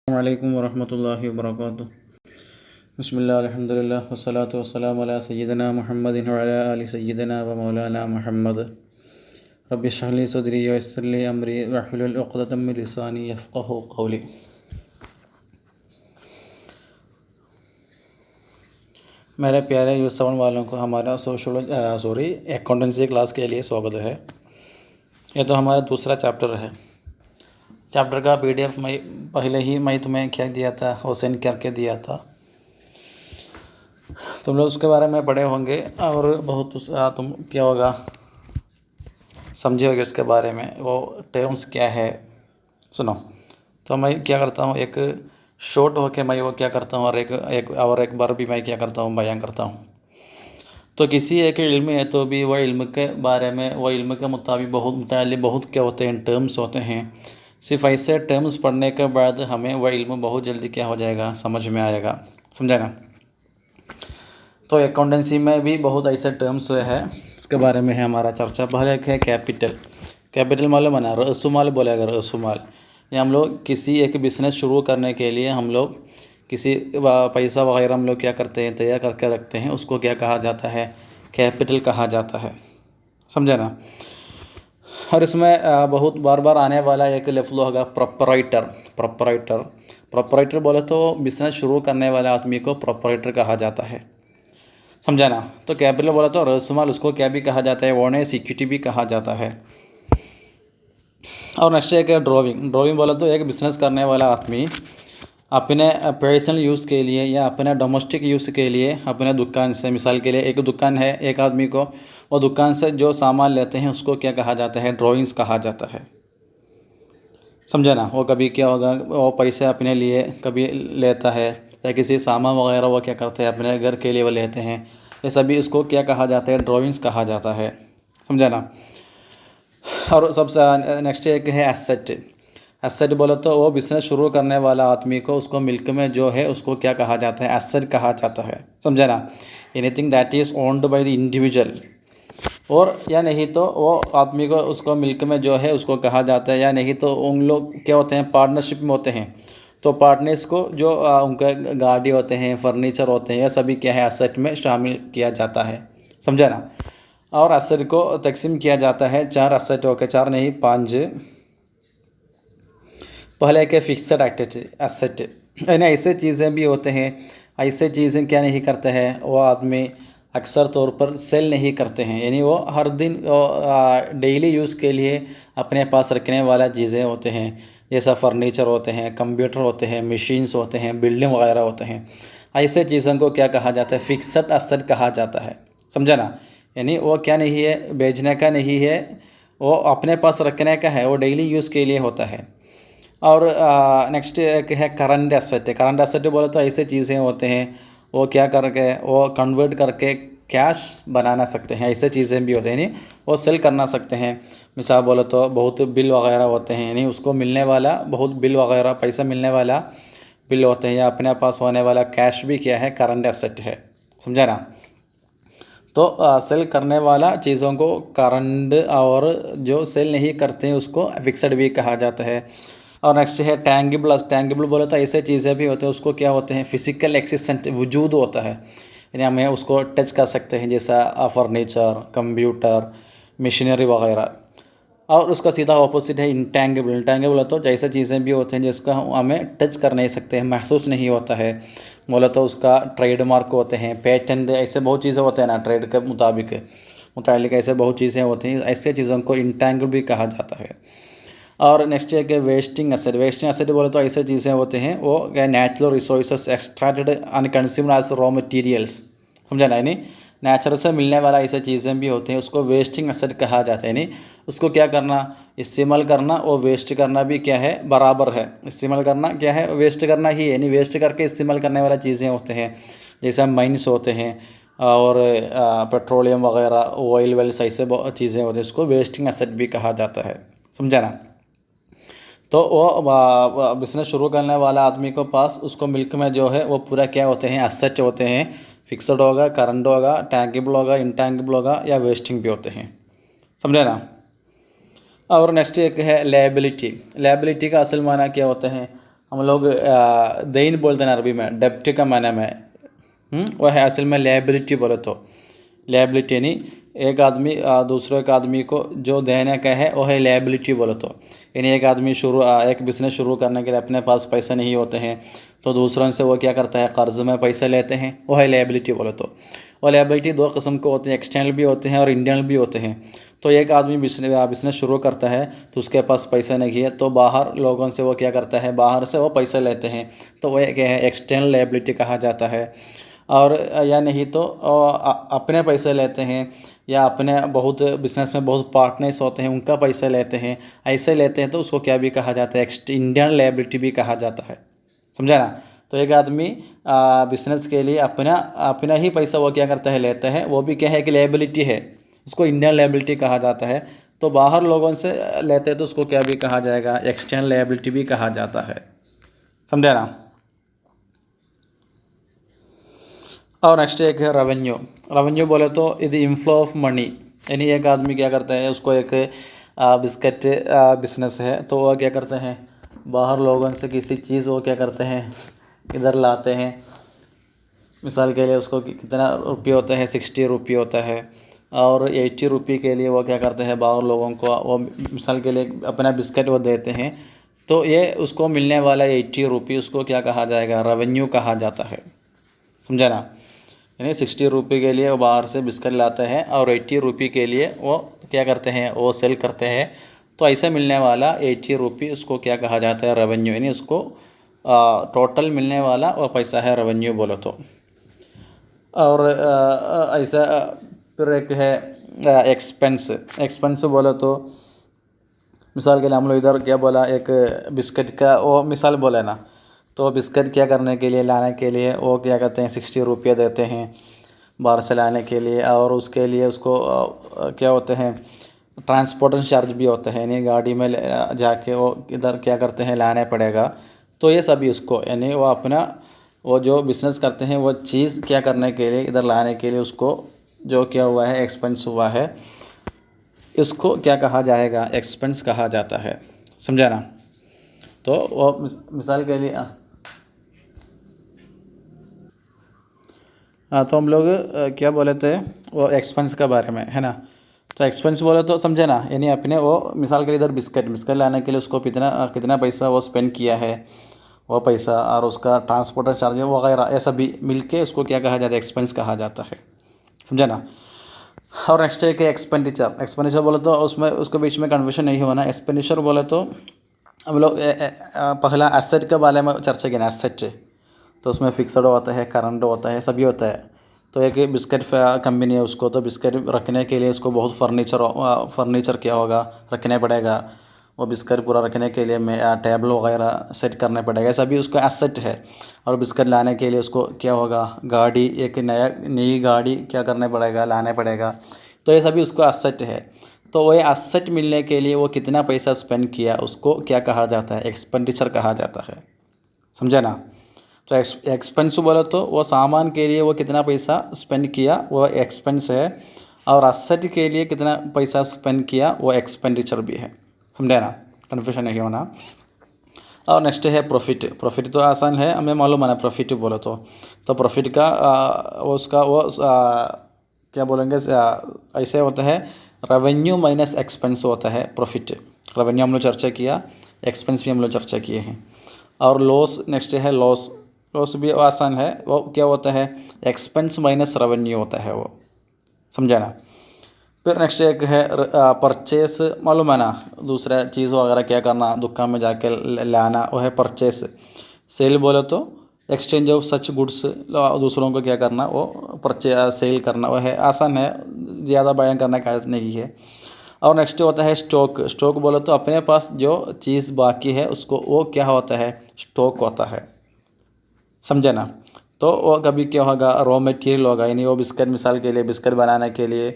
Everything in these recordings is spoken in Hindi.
अस्सलामुअलैकुम वरहमतुल्लाहि वबरकातुहू। बिस्मिल्लाह अल्हम्दुलिल्लाह वस्सलातु वस्सलामु अला सय्यिदिना मुहम्मदिन व अला आलि सय्यिदिना व मौलाना मुहम्मद। रब्बि इश्रह ली सदरी व यस्सिर ली अमरी वहलुल उक़दतम मिन लिसानी यफ़क़हू क़ौली। मेरे प्यारे यूसवन वालों को हमारा अकाउंटेंसी क्लास के लिए स्वागत है। ये तो हमारा दूसरा चैप्टर है। चैप्टर का PDF पहले ही मैं तुम्हें क्या दिया था, वो सेंड करके दिया था। तुम लोग उसके बारे में पढ़े होंगे और बहुत तुम क्या होगा समझे होगे उसके बारे में, वो टर्म्स क्या है। सुनो, तो मैं क्या करता हूँ, एक शॉर्ट होके मैं वो क्या करता हूँ और एक बार भी मैं क्या करता हूँ, बयान करता हूँ। तो किसी एक इल्म है तो भी वह इल्म के बारे में, वह इल्म के मुताबिक बहुत क्या होते हैं, टर्म्स होते हैं। सिर्फ ऐसे टर्म्स पढ़ने के बाद हमें वह इल्म बहुत जल्दी क्या हो जाएगा, समझ में आएगा। समझा ना। तो अकाउंटेंसी में भी बहुत ऐसे टर्म्स है, उसके बारे में है हमारा चर्चा। पहले एक है कैपिटल मालूम है ना, रअसुमाल बोलेगा, रअसुमाल। ये हम लोग किसी एक बिज़नेस शुरू करने के लिए हम लोग किसी पैसा वगैरह हम लोग क्या करते हैं, तैयार करके रखते हैं, उसको क्या कहा जाता है, कैपिटल कहा जाता है। समझा ना। और इसमें बहुत बार बार आने वाला एक लफ्ज़ होगा प्रोपराइटर बोले तो बिज़नेस शुरू करने वाले आदमी को प्रोपराइटर कहा जाता है। समझा ना। तो कैपिटल बोला तो रअसुमाल, उसको क्या भी कहा जाता है, ओनर्स इक्विटी भी कहा जाता है। और नेक्स्ट एक ड्राइविंग बोला तो एक बिज़नेस करने वाला आदमी अपने पर्सनल यूज़ के लिए या अपने डोमेस्टिक यूज़ के लिए अपने दुकान से, मिसाल के लिए एक दुकान है एक आदमी को, वो दुकान से जो सामान लेते हैं उसको क्या कहा जाता है, ड्राइंग्स कहा जाता है। समझा ना। वो कभी क्या होगा, वो पैसे अपने लिए कभी लेता है या किसी सामान वगैरह वो क्या करते हैं, अपने घर के लिए वो लेते हैं। ये सभी उसको क्या कहा जाता है, ड्राइंग्स कहा जाता है। समझा ना। और सबसे नेक्स्ट एक है एसेट बोले तो वो बिज़नेस शुरू करने वाला आदमी को, उसको मिल्क में जो है उसको क्या कहा जाता है, एसेट कहा जाता है। समझा ना। Anything that is owned by the individual, और या नहीं तो वो आदमी को, उसको मिल्क में जो है उसको कहा जाता है, या नहीं तो उन लोग क्या होते हैं, पार्टनरशिप में होते हैं। तो पार्टनर्स को जो उनका गाड़ी होते हैं, फर्नीचर होते हैं, यह सभी क्या है, एसेट में शामिल किया जाता है। समझा ना। और एसेट को तकसीम किया जाता है 4 एसेट होकर, 4 नहीं 5। पहले के फिक्सड एसेट, यानी ऐसे चीज़ें भी होते हैं, ऐसे चीज़ें क्या नहीं करते हैं वो आदमी, अक्सर तौर पर सेल नहीं करते हैं, यानी वो हर दिन डेली यूज़ के लिए अपने पास रखने वाला चीज़ें होते हैं, जैसा फर्नीचर होते हैं, कंप्यूटर होते हैं, मशीन्स होते हैं, बिल्डिंग वगैरह होते हैं। ऐसे चीज़ों को क्या कहा जाता है, फिक्सड एसेट कहा जाता है। समझा ना। यानी वो क्या नहीं है, बेचने का नहीं है, वो अपने पास रखने का है, वो डेली यूज़ के लिए होता है। और नेक्स्ट एक है करंट एसेट बोले तो ऐसे चीज़ें होते हैं, वो क्या करके वो कन्वर्ट करके कैश बनाना सकते हैं, ऐसे चीज़ें भी होते हैं, यानी वो सेल करना सकते हैं। मिसाल बोले तो बहुत बिल वगैरह होते हैं, यानी उसको मिलने वाला बहुत बिल वगैरह, पैसा मिलने वाला बिल होते हैं, या अपने पास होने वाला कैश भी क्या है, करंट एसेट है। समझा ना। तो सेल करने वाला चीज़ों को करंट, और जो सेल नहीं करते हैं उसको फिक्सड भी कहा जाता है। और नेक्स्ट है टैंगिबल बोले तो ऐसे चीज़ें भी होते हैं, उसको क्या होते हैं, फिजिकल एक्सिस्टेंट वजूद होता है, यानी हमें उसको टच कर सकते हैं, जैसा फर्नीचर, कंप्यूटर, मशीनरी वगैरह। और उसका सीधा ऑपोजिट है इंटैंगिबल तो जैसे चीज़ें भी होते हैं जिसका हमें टच कर नहीं सकते हैं, महसूस नहीं होता है। बोला तो उसका ट्रेडमार्क होते हैं, पेटेंट, ऐसे बहुत चीज़ें होते हैं ना, ट्रेड के मुताबिक ऐसे बहुत चीज़ें होती हैं, ऐसे चीज़ों को इंटैंगिबल भी कहा जाता है। और नेक्स्ट है कि वेस्टिंग एसेट बोले तो ऐसे चीज़ें होते हैं, वो natural resources extracted unconsumed as raw materials. समझा ना। यानी नेचुरल से मिलने वाला ऐसे चीज़ें भी होते हैं, उसको वेस्टिंग एसेट कहा जाता है। यानी उसको क्या करना, इस्तेमाल करना और वेस्ट करना भी क्या है, बराबर है। इस्तेमाल करना क्या है, वेस्ट करना ही है, यानी वेस्ट करके इस्तेमाल करने वाला चीज़ें होते हैं, जैसे माइंस होते हैं और पेट्रोलियम वगैरह, ऑयल वेल्स, ऐसे चीज़ें होती हैं, उसको वेस्टिंग एसेट भी कहा जाता है। समझा ना। तो वो बिज़नेस शुरू करने वाला आदमी को पास, उसको मिल्क में जो है वो पूरा क्या होते हैं, एसेट होते हैं, फिक्सड होगा, करंट होगा, टैंगिबल होगा, इंटैंगिबल होगा, या वेस्टिंग भी होते हैं। समझे ना। और नेक्स्ट एक है लायबिलिटी का असल माना क्या होता है, हम लोग देन बोलते हैं अरबी में, डेब्ट का माना में वह है असल में लायबिलिटी बोले तो। लायबिलिटी यानी एक आदमी दूसरे एक आदमी को जो देने का है वो है लायबिलिटी बोले तो। यानी एक आदमी एक बिज़नेस शुरू करने के लिए अपने पास पैसे नहीं होते हैं तो दूसरों से वो क्या करता है, कर्ज़ में पैसे लेते हैं, वो है लायबिलिटी बोले तो। और लायबिलिटी दो किस्म के होते हैं, एक्सटर्नल भी होते हैं और इंटरनल भी होते हैं। तो एक आदमी बिज़नेस शुरू करता है तो उसके पास पैसा नहीं है तो बाहर लोगों से वो क्या करता है, बाहर से वो पैसे लेते हैं, तो वह क्या है, एक्सटर्नल लायबिलिटी कहा जाता है। और या नहीं तो अपने पैसे लेते हैं, या अपने बहुत बिज़नेस में बहुत पार्टनर्स होते हैं उनका पैसा लेते हैं, ऐसे लेते हैं तो उसको क्या भी कहा जाता है, इंडियन लायबिलिटी भी कहा जाता है। समझा ना। तो एक आदमी बिज़नेस के लिए अपना ही पैसा वो क्या करता है, लेता है, वो भी क्या है कि लायबिलिटी है, उसको इंडियन लायबिलिटी कहा जाता है। तो बाहर लोगों से लेते हैं तो उसको क्या भी कहा जाएगा, एक्सटर्नल लायबिलिटी भी कहा जाता है। समझा ना। और नेक्स्ट एक है रेवेन्यू। रेवेन्यू बोले तो ఇది इनफ्लो ऑफ मनी, यानी एक आदमी क्या करता है, उसको एक बिस्किट बिजनेस है तो वह क्या करते हैं, बाहर लोगों से किसी चीज़ वो क्या करते हैं, इधर लाते हैं। मिसाल के लिए उसको कितना रुपये होता है, 60 रुपये होता है, और 80 रुपये के लिए वो क्या करते हैं, बाहर लोगों को वो मिसाल के लिए अपना बिस्किट वो देते हैं, तो ये उसको मिलने वाला 80 रुपये उसको क्या कहा जाएगा, रेवेन्यू कहा जाता है। समझा ना। यानी 60 रुपये के लिए वो बाहर से बिस्किट लाते हैं और 80 रुपये के लिए वो क्या करते हैं, वो सेल करते हैं, तो ऐसे मिलने वाला 80 रुपये उसको क्या कहा जाता है, रेवेन्यू। यानी उसको टोटल मिलने वाला वो पैसा है रेवेन्यू बोलो तो। और ऐसा फिर एक है एक्सपेंस। एक्सपेंस बोलो तो मिसाल के लिए हम लोग इधर क्या बोला, एक बिस्किट का वो मिसाल बोला ना, तो बिस्किट क्या करने के लिए, लाने के लिए वो क्या कहते हैं, 60 रुपये देते हैं बाहर से लाने के लिए, और उसके लिए उसको क्या होते हैं, ट्रांसपोर्टेशन चार्ज भी होता है, यानी गाड़ी में जाके वो इधर क्या करते हैं, लाने पड़ेगा। तो ये सभी उसको, यानी वो अपना वो जो बिज़नेस करते हैं वो चीज़ क्या करने के लिए, इधर लाने के लिए उसको जो क्या हुआ है, एक्सपेंस हुआ है, इसको क्या कहा जाएगा, एक्सपेंस कहा जाता है। समझा ना। तो वो मिसाल के लिए तो हम लोग क्या बोले थे, वो एक्सपेंस के बारे में है ना। तो एक्सपेंस बोले तो समझे ना, यानी अपने वो मिसाल के लिए इधर बिस्किट लाने के लिए उसको कितना पैसा वो स्पेंड किया है, वो पैसा और उसका ट्रांसपोर्टर चार्ज वगैरह, ऐसा भी मिल के उसको क्या कहा जाता है, एक्सपेंस कहा जाता है। समझा ना। और नेक्स्ट है कि एक्सपेंडिचर बोले तो उसमें उसके बीच में कन्फ्यूजन नहीं होना। एक्सपेंडिचर बोले तो हम लोग पहला एसेट के बारे में चर्चा किया, एसेट तो उसमें फिक्सड होता है, करंट होता है, सभी होता है। तो एक बिस्किट कंपनी है, उसको तो बिस्किट रखने के लिए उसको बहुत फर्नीचर क्या होगा, रखने पड़ेगा। वो बिस्किट पूरा रखने के लिए टेबल वगैरह सेट करने पड़ेगा, सभी उसका एसेट है। और बिस्किट लाने के लिए उसको क्या होगा, गाड़ी, एक नई गाड़ी क्या करने पड़ेगा, लाने पड़ेगा। तो ये सभी उसको एसेट है। तो वही एसेट मिलने के लिए वो कितना पैसा स्पेंड किया, उसको क्या कहा जाता है, एक्सपेंडिचर कहा जाता है। समझा ना। तो एक्सपेंस बोलो तो वो सामान के लिए वो कितना पैसा स्पेंड किया, वो एक्सपेंस है, और एसेट के लिए कितना पैसा स्पेंड किया, वो एक्सपेंडिचर भी है। समझा ना, कन्फ्यूजन नहीं होना। और नेक्स्ट है प्रॉफिट। प्रॉफिट तो आसान है, हमें मालूम है ना, प्रॉफिट बोलो तो प्रॉफिट का उसका वो क्या बोलेंगे, ऐसे होता है, रेवेन्यू माइनस एक्सपेंस होता है प्रॉफिट। रेवेन्यू हम लोग चर्चा किया, एक्सपेंस भी हम लोग चर्चा किए हैं। और लॉस नेक्स्ट है, लॉस भी आसान है, वो क्या होता है, एक्सपेंस माइनस रेवेन्यू होता है वो। समझा ना। फिर नेक्स्ट एक है परचेस, मालूम है ना, दूसरा चीज़ वगैरह क्या करना, दुकान में जाके लाना, वो है परचेस। सेल बोले तो एक्सचेंज ऑफ सच गुड्स, दूसरों को क्या करना, वो सेल करना, वो है आसान है, ज़्यादा बयान करने का आदत नहीं है। और नेक्स्ट होता है स्टॉक। स्टॉक बोले तो अपने पास जो चीज़ बाकी है उसको वो क्या होता है, स्टॉक होता है। समझे ना। तो वो कभी क्या होगा, रॉ मटेरियल होगा, यानी वो बिस्किट, मिसाल के लिए बिस्किट बनाने के लिए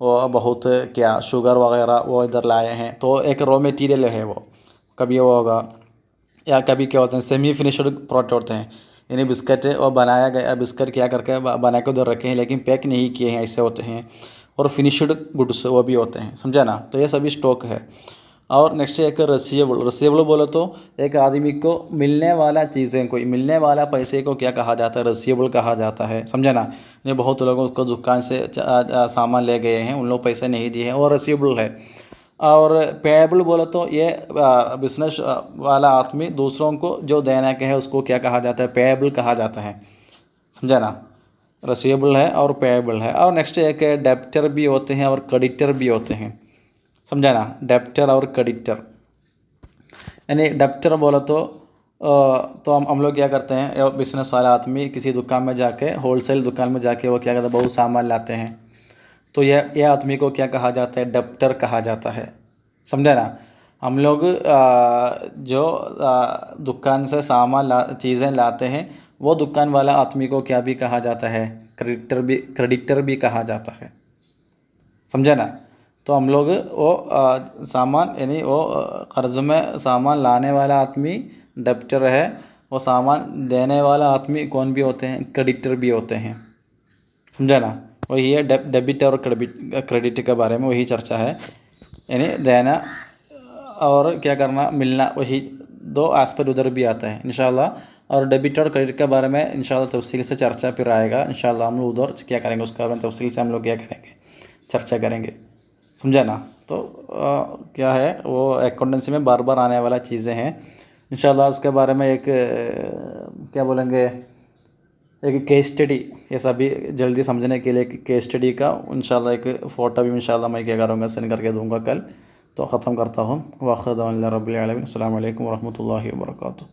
वो बहुत क्या शुगर वगैरह वो इधर लाए हैं, तो एक रॉ मटेरियल है वो, कभी वो होगा। या कभी क्या होते हैं, सेमी फिनिश्ड प्रोडक्ट होते हैं, यानी बिस्किट वो बनाया गया, बिस्किट क्या करके बना के उधर रखे हैं लेकिन पैक नहीं किए हैं, ऐसे होते हैं। और फिनिश्ड गुड्स वो भी होते हैं। समझा ना। तो ये सभी स्टॉक है। और नेक्स्ट एक रसीवेबल। रसीवेबल बोलो तो एक आदमी को मिलने वाला चीज़ें को, मिलने वाला पैसे को क्या कहा जाता है? रसीवेबल कहा जाता है, समझे ना। ये बहुत लोग उसको दुकान से सामान ले गए हैं, उन लोग पैसे नहीं दिए हैं, वो रसीवेबल है। और पेएबल बोलो तो ये बिजनेस वाला आदमी दूसरों को जो देना के है उसको क्या कहा जाता है? पेएबल कहा जाता है, समझा ना। रसीवेबल है और पेएबल है। और नेक्स्ट एक डेब्टर भी होते हैं और क्रेडिटर भी होते हैं, समझा ना। डेब्टर और क्रेडिटर, यानी डेब्टर बोलो तो हम लोग क्या करते हैं, बिजनेस वाला आदमी किसी दुकान में जाके, होलसेल दुकान में जाके वो क्या करते हैं, बहुत सामान लाते हैं, तो ये आदमी को क्या कहा जाता है? डेब्टर कहा जाता है, समझे ना। हम लोग जो दुकान से सामान चीज़ें लाते हैं, वो दुकान वाला आदमी को क्या भी कहा जाता है? क्रेडिटर भी कहा जाता है, समझे ना। तो हम लोग वो सामान, यानी वो कर्ज में सामान लाने वाला आदमी डेब्टर है, वो सामान देने वाला आदमी कौन भी होते हैं? क्रेडिटर भी होते हैं, समझा ना। वही है डेबिट और क्रेडिट के बारे में वही चर्चा है, यानी देना और क्या करना, मिलना, वही दो एस्पेक्ट उधर भी आता है इंशाल्लाह। और डेबिट और क्रेडिट के बारे में इंशाल्लाह तफसील से चर्चा फिर आएगा इंशाल्लाह। हम लोग उधर क्या करेंगे उसके बारे में तफसील से हम लोग क्या करेंगे, चर्चा करेंगे, समझा ना। तो क्या है वो अकाउंटेंसी में बार बार आने वाला चीज़ें हैं इंशाल्लाह। उसके बारे में एक क्या बोलेंगे, एक केस स्टडी, ये सभी जल्दी समझने के लिए एक केस स्टडी का इंशाल्लाह एक फ़ोटो भी इंशाल्लाह मैं क्या करूँगा, सेंड करके दूँगा कल। तो ख़त्म करता हूँ। वाखिर दावना रब्बिल आलमीन। अस्सलामु अलैकुम वरहमतुल्लाहि वबरकातुहू।